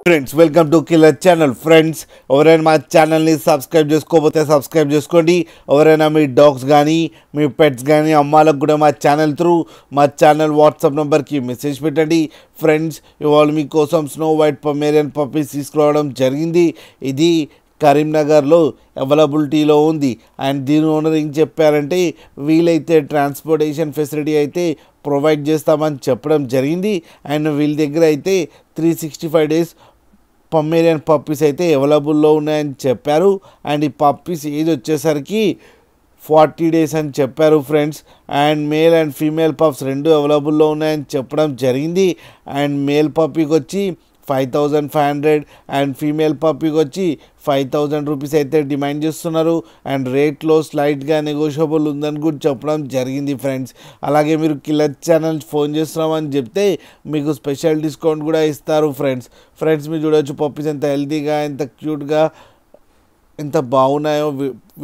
Friends welcome to killer channel. Friends ఎవరైనా మా ఛానల్ని సబ్స్క్రైబ్ చేసుకోకపోతే సబ్స్క్రైబ్ చేసుకోండి. ఎవరైనా మీ డాగ్స్ కానీ మీ పెట్స్ కానీ అమ్మాలకు కూడా మా ఛానల్ త్రూ మా ఛానల్ వాట్సాప్ నెంబర్కి మెసేజ్ పెట్టండి. ఫ్రెండ్స్ ఇవాళ మీకోసం స్నో వైట్ పొమేరియన్ పప్పీస్ తీసుకురావడం జరిగింది. ఇది కరీంనగర్లో అవైలబిలిటీలో ఉంది. అండ్ దీని ఓనర్ ఏం చెప్పారంటే వీలైతే ట్రాన్స్పోర్టేషన్ ఫెసిలిటీ అయితే ప్రొవైడ్ చేస్తామని చెప్పడం జరిగింది. అండ్ వీళ్ళ దగ్గర అయితే 365 days పొమేరియన్ పప్పీస్ అయితే అవైలబుల్లో ఉన్నాయని చెప్పారు. అండ్ ఈ పప్పీస్ ఏజ్ వచ్చేసరికి 40 days అని చెప్పారు friends. And male and female pups రెండు అవైలబుల్లో ఉన్నాయని చెప్పడం జరిగింది. అండ్ మేల్ పప్పీకి వచ్చి 5500 అండ్ ఫీమేల్ పప్పీకి వచ్చి 5000 రూపీస్ అయితే డిమాండ్ చేస్తున్నారు. అండ్ రేట్లో స్లైట్గా నెగోషియబుల్ ఉందని కూడా చెప్పడం జరిగింది ఫ్రెండ్స్. అలాగే మీరు కిల్లర్ ఛానల్ ఫోన్ చేస్తున్నామని చెప్తే మీకు స్పెషల్ డిస్కౌంట్ కూడా ఇస్తారు ఫ్రెండ్స్. మీరు చూడవచ్చు పప్పీస్ ఎంత హెల్తీగా ఎంత క్యూట్గా ఎంత బాగున్నాయో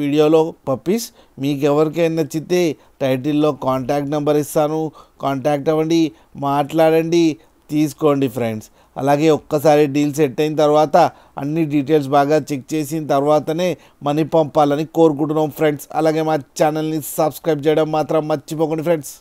వీడియోలో పప్పీస్. మీకు ఎవరికైనా నచ్చితే టైటిల్లో కాంటాక్ట్ నెంబర్ ఇస్తాను, కాంటాక్ట్ అవ్వండి, మాట్లాడండి, తీసుకోండి ఫ్రెండ్స్. అలాగే ఒక్కసారి డీల్ సెట్ అయిన తర్వాత అన్ని డీటెయిల్స్ బాగా చెక్ చేసిన తర్వాతనే మనీ పంపాలని కోరుకుంటున్నాం ఫ్రెండ్స్. అలాగే మా ఛానల్ని సబ్స్క్రైబ్ చేయడం మాత్రం మర్చిపోకండి ఫ్రెండ్స్.